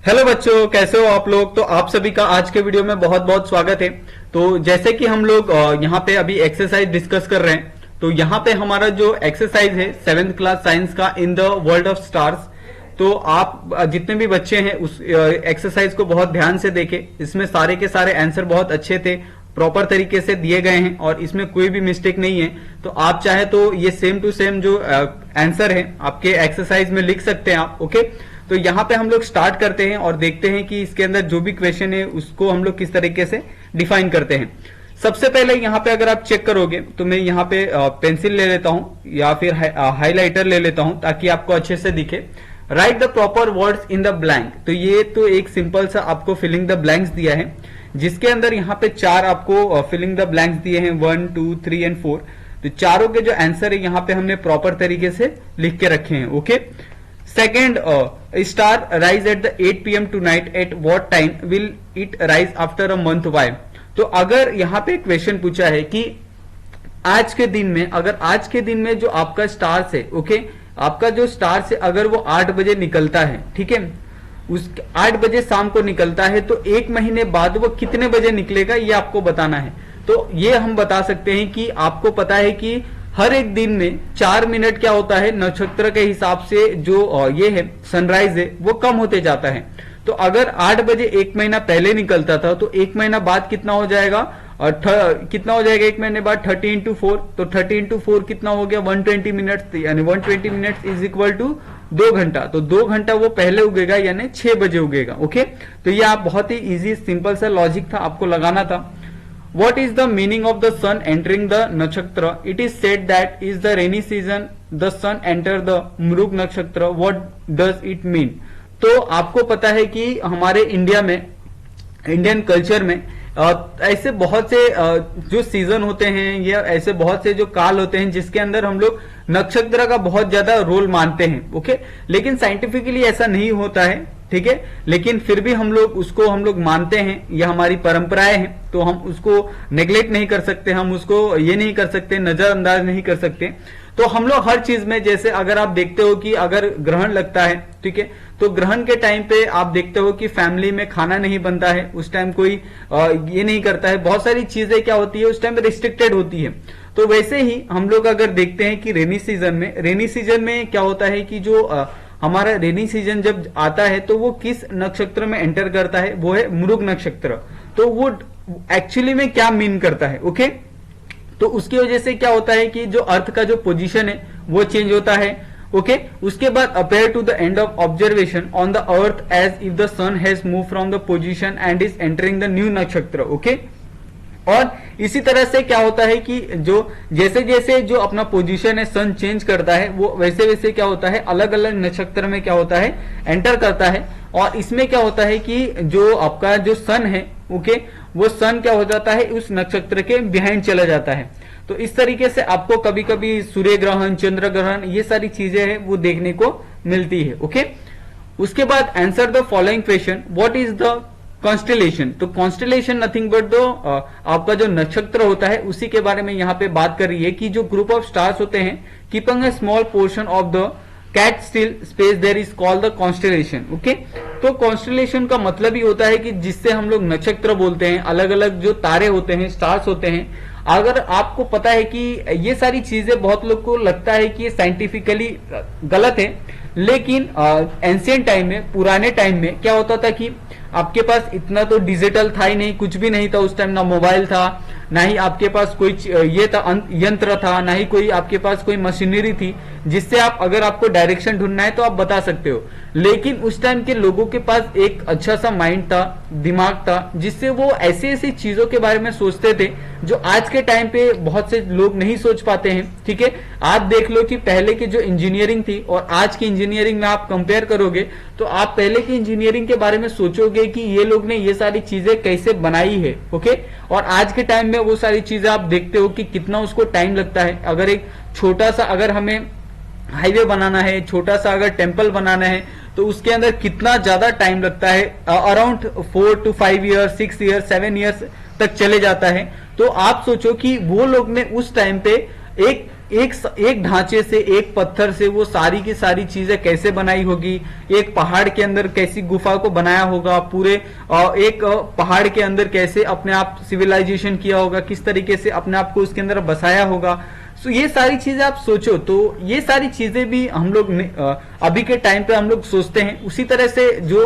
Hello बच्चों, कैसे हो आप लोग। तो आप सभी का आज के वीडियो में बहुत बहुत स्वागत है। तो जैसे कि हम लोग यहाँ पे अभी एक्सरसाइज डिस्कस कर रहे हैं, तो यहाँ पे हमारा जो एक्सरसाइज है 7th क्लास साइंस का in the world of stars. तो आप जितने भी बच्चे हैं उस एक्सरसाइज को बहुत ध्यान से देखें। इसमें सारे के सारे आंसर बहुत अच्छे थे, प्रॉपर तरीके से दिए गए हैं और इसमें कोई भी मिस्टेक नहीं है। तो आप चाहे तो ये सेम टू सेम जो आंसर है आपके एक्सरसाइज में लिख सकते हैं आप। ओके, तो यहाँ पे हम लोग स्टार्ट करते हैं और देखते हैं कि इसके अंदर जो भी क्वेश्चन है उसको हम लोग किस तरीके से डिफाइन करते हैं। सबसे पहले यहाँ पे अगर आप चेक करोगे तो मैं यहाँ पे पेंसिल ले लेता हूँ या फिर हाईलाइटर ले लेता हूँ ताकि आपको अच्छे से दिखे। Right the proper words in the blank. तो ये तो एक सिंपल सा आपको फिलिंग द ब्लैंक्स दिया है, जिसके अंदर यहाँ पे 4 आपको फिलिंग द ब्लैंक्स दिए हैं, 1 2 3 एंड 4। तो चारों के जो आंसर है यहाँ पे हमने प्रॉपर तरीके से लिख के रखे हैं। Okay, second, star rise at the 8 PM tonight, at what time will it rise after a month, why. तो अगर यहाँ पे क्वेश्चन पूछा है कि आज के दिन में, अगर आज के दिन में जो आपका स्टार्स है, ओके, आपका जो स्टार्स है अगर वो 8 बजे निकलता है, ठीक है, उस 8 बजे शाम को निकलता है, तो 1 महीने बाद वो कितने बजे निकलेगा ये आपको बताना है। तो ये हम बता सकते हैं कि आपको पता है कि हर एक दिन में 4 मिनट क्या होता है, नक्षत्र के हिसाब से जो ये है सनराइज है वो कम होते जाता है। तो अगर 8 बजे 1 महीना पहले निकलता था तो 1 महीना बाद कितना हो जाएगा, और कितना हो जाएगा 1 महीने बाद, 30 into 4। तो 30 into 4 कितना हो गया, 120 मिनट, यानी 120 मिनट इज इक्वल टू 2 घंटा। तो 2 घंटा वो पहले उगेगा यानी 6 बजे उगेगा। ओके, तो ये आप बहुत ही इजी सिंपल सा लॉजिक था, आपको लगाना था। What is the meaning of the sun entering the nakshatra? It is said that is the rainy season the sun enter the मृग नक्षत्र. What does it mean? तो आपको पता है कि हमारे इंडिया में, इंडियन कल्चर में ऐसे बहुत से जो सीजन होते हैं या ऐसे बहुत से जो काल होते हैं जिसके अंदर हम लोग नक्षत्र का बहुत ज्यादा रोल मानते हैं। ओके, लेकिन साइंटिफिकली ऐसा नहीं होता है, ठीक है, लेकिन फिर भी हम लोग मानते हैं, यह हमारी परंपराएं हैं, तो हम उसको नेग्लेक्ट नहीं कर सकते, हम उसको ये नहीं कर सकते, नजरअंदाज नहीं कर सकते। तो हम लोग हर चीज में, जैसे अगर आप देखते हो कि अगर ग्रहण लगता है, ठीक है, तो ग्रहण के टाइम पे आप देखते हो कि फैमिली में खाना नहीं बनता है, उस टाइम कोई ये नहीं करता है, बहुत सारी चीजें क्या होती है उस टाइम रिस्ट्रिक्टेड होती है। तो वैसे ही हम लोग अगर देखते हैं कि रेनी सीजन में क्या होता है कि जो हमारा रेनी सीजन जब आता है तो वो किस नक्षत्र में एंटर करता है, वो है मृग नक्षत्र। तो वो एक्चुअली में क्या मीन करता है, ओके, तो उसकी वजह से क्या होता है कि जो अर्थ का जो पोजीशन है वो चेंज होता है। ओके, उसके बाद appear to the end of observation on the earth as if the sun has move from the position and is entering the new nakshatra. Okay, और इसी तरह से क्या होता है कि जो जैसे जैसे जो अपना पोजीशन है सन चेंज करता है, वो वैसे वैसे क्या होता है अलग अलग नक्षत्र में क्या होता है एंटर करता है। और इसमें क्या होता है कि जो आपका जो सन है, ओके, वो सन क्या हो जाता है उस नक्षत्र के बिहाइंड चला जाता है। तो इस तरीके से आपको कभी कभी सूर्य ग्रहण, चंद्र ग्रहण, ये सारी चीजें हैं वो देखने को मिलती है। ओके, उसके बाद answer the following question, what is the constellation. तो कॉन्स्टेलेशन नथिंग बट दो आपका जो नक्षत्र होता है उसी के बारे में यहाँ पे बात कर रही है कि जो ग्रुप ऑफ स्टार्स होते हैं keeping a small portion of the cat still space there is called the constellation. Okay, तो कॉन्स्टेलेशन का मतलब ही होता है कि जिससे हम लोग नक्षत्र बोलते हैं, अलग अलग जो तारे होते हैं, स्टार्स होते हैं। अगर आपको पता है कि ये सारी चीजें बहुत लोग को लगता है कि ये साइंटिफिकली गलत है, लेकिन एंशियंट टाइम में, पुराने टाइम में क्या होता था कि आपके पास इतना तो डिजिटल था ही नहीं, कुछ भी नहीं था उस टाइम, ना मोबाइल था, ना ही आपके पास कोई ये था यंत्र था, ना ही कोई आपके पास कोई मशीनरी थी जिससे आप अगर आपको डायरेक्शन ढूंढना है तो आप बता सकते हो। लेकिन उस टाइम के लोगों के पास एक अच्छा सा माइंड था, दिमाग था, जिससे वो ऐसी ऐसी चीजों के बारे में सोचते थे जो आज के टाइम पे बहुत से लोग नहीं सोच पाते हैं। ठीक है, आप देख लो कि पहले की जो इंजीनियरिंग थी और आज की इंजीनियरिंग में आप कंपेयर करोगे तो आप पहले की इंजीनियरिंग के बारे में सोचोगे कि ये लोग ने ये सारी चीजें कैसे बनाई है। ओके, और आज के टाइम में वो सारी चीजें आप देखते हो कि कितना उसको टाइम लगता है। अगर एक छोटा सा अगर हमें हाईवे बनाना है, छोटा सा अगर टेम्पल बनाना है तो उसके अंदर कितना ज्यादा टाइम लगता है, around 4 to 5 years, 6 years, 7 years तक चले जाता है। तो आप सोचो कि वो लोग ने उस टाइम पे एक एक ढांचे से, एक पत्थर से वो सारी की सारी चीजें कैसे बनाई होगी, एक पहाड़ के अंदर कैसी गुफा को बनाया होगा, पूरे एक पहाड़ के अंदर कैसे अपने आप सिविलाइजेशन किया होगा, किस तरीके से अपने आप को उसके अंदर बसाया होगा। तो ये सारी चीजें आप सोचो, तो ये सारी चीजें भी हम लोग अभी के टाइम पे हम लोग सोचते हैं। उसी तरह से जो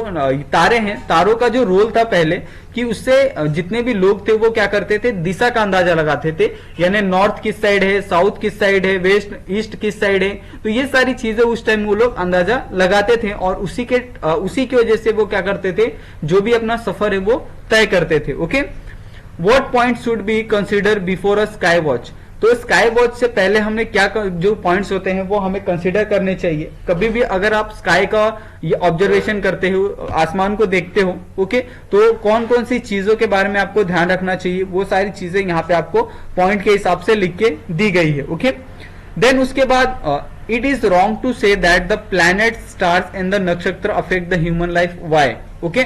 तारे हैं, तारों का जो रोल था पहले, कि उससे जितने भी लोग थे वो क्या करते थे, दिशा का अंदाजा लगाते थे, यानी नॉर्थ किस साइड है, साउथ किस साइड है, वेस्ट ईस्ट किस साइड है। तो ये सारी चीजें उस टाइम वो लोग अंदाजा लगाते थे और उसी की वजह से वो क्या करते थे, जो भी अपना सफर है वो तय करते थे। Okay, what point should be consider before a sky watch. तो स्काई वॉच से पहले हमने क्या जो पॉइंट्स होते हैं वो हमें कंसीडर करने चाहिए। कभी भी अगर आप स्काई का ये ऑब्जर्वेशन करते हो, आसमान को देखते हो, ओके, तो कौन कौन सी चीजों के बारे में आपको ध्यान रखना चाहिए, वो सारी चीजें यहाँ पे आपको पॉइंट के हिसाब से लिख के दी गई है। ओके, देन उसके बाद it is wrong to say that the planet, stars and the nakshatra affect the human life. Why? Okay,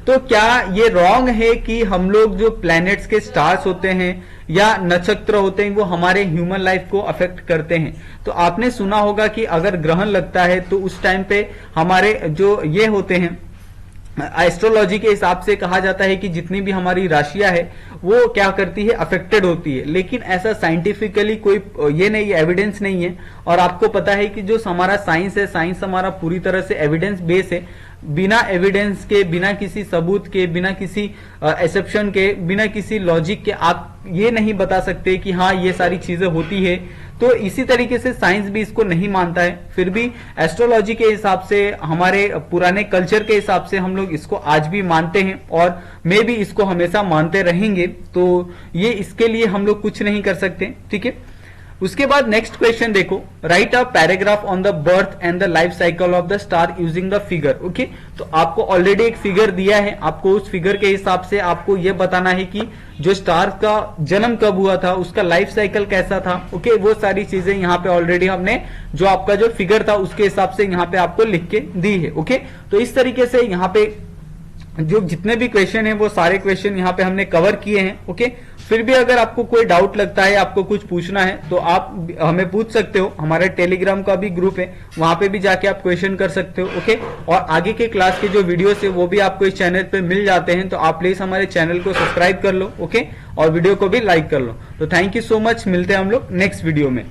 तो क्या ये रॉन्ग है कि हम लोग जो प्लैनेट्स के स्टार्स होते हैं या नक्षत्र होते हैं वो हमारे ह्यूमन लाइफ को अफेक्ट करते हैं? तो आपने सुना होगा कि अगर ग्रहण लगता है तो उस टाइम पे हमारे जो ये होते हैं, एस्ट्रोलॉजी के हिसाब से कहा जाता है कि जितनी भी हमारी राशियां है वो क्या करती है, अफेक्टेड होती है। लेकिन ऐसा साइंटिफिकली कोई ये नहीं, एविडेंस नहीं है। और आपको पता है कि जो हमारा साइंस है, साइंस हमारा पूरी तरह से एविडेंस बेस है। बिना एविडेंस के, बिना किसी सबूत के, बिना किसी एक्सेप्शन के, बिना किसी लॉजिक के आप ये नहीं बता सकते कि हाँ ये सारी चीजें होती है। तो इसी तरीके से साइंस भी इसको नहीं मानता है। फिर भी एस्ट्रोलॉजी के हिसाब से, हमारे पुराने कल्चर के हिसाब से हम लोग इसको आज भी मानते हैं और मे भी इसको हमेशा मानते रहेंगे। तो ये इसके लिए हम लोग कुछ नहीं कर सकते। ठीक है, उसके बाद नेक्स्ट क्वेश्चन देखो, right a paragraph on the birth and the life cycle of the star using the figure. Okay, तो आपको ऑलरेडी एक फिगर दिया है, आपको उस फिगर के हिसाब से आपको यह बताना है कि जो स्टार का जन्म कब हुआ था, उसका लाइफ साइकिल कैसा था। ओके, वो सारी चीजें यहाँ पे ऑलरेडी हमने जो आपका जो फिगर था उसके हिसाब से यहाँ पे आपको लिख के दी है। ओके, तो इस तरीके से यहाँ पे जो जितने भी क्वेश्चन है वो सारे क्वेश्चन यहाँ पे हमने कवर किए हैं। ओके, फिर भी अगर आपको कोई डाउट लगता है, आपको कुछ पूछना है तो आप हमें पूछ सकते हो। हमारे टेलीग्राम का भी ग्रुप है, वहां पे भी जाके आप क्वेश्चन कर सकते हो। ओके, और आगे के क्लास के जो वीडियोस है वो भी आपको इस चैनल पे मिल जाते हैं, तो आप प्लीज हमारे चैनल को सब्सक्राइब कर लो। ओके, और वीडियो को भी लाइक कर लो। तो थैंक यू सो मच, मिलते हैं हम लोग नेक्स्ट वीडियो में।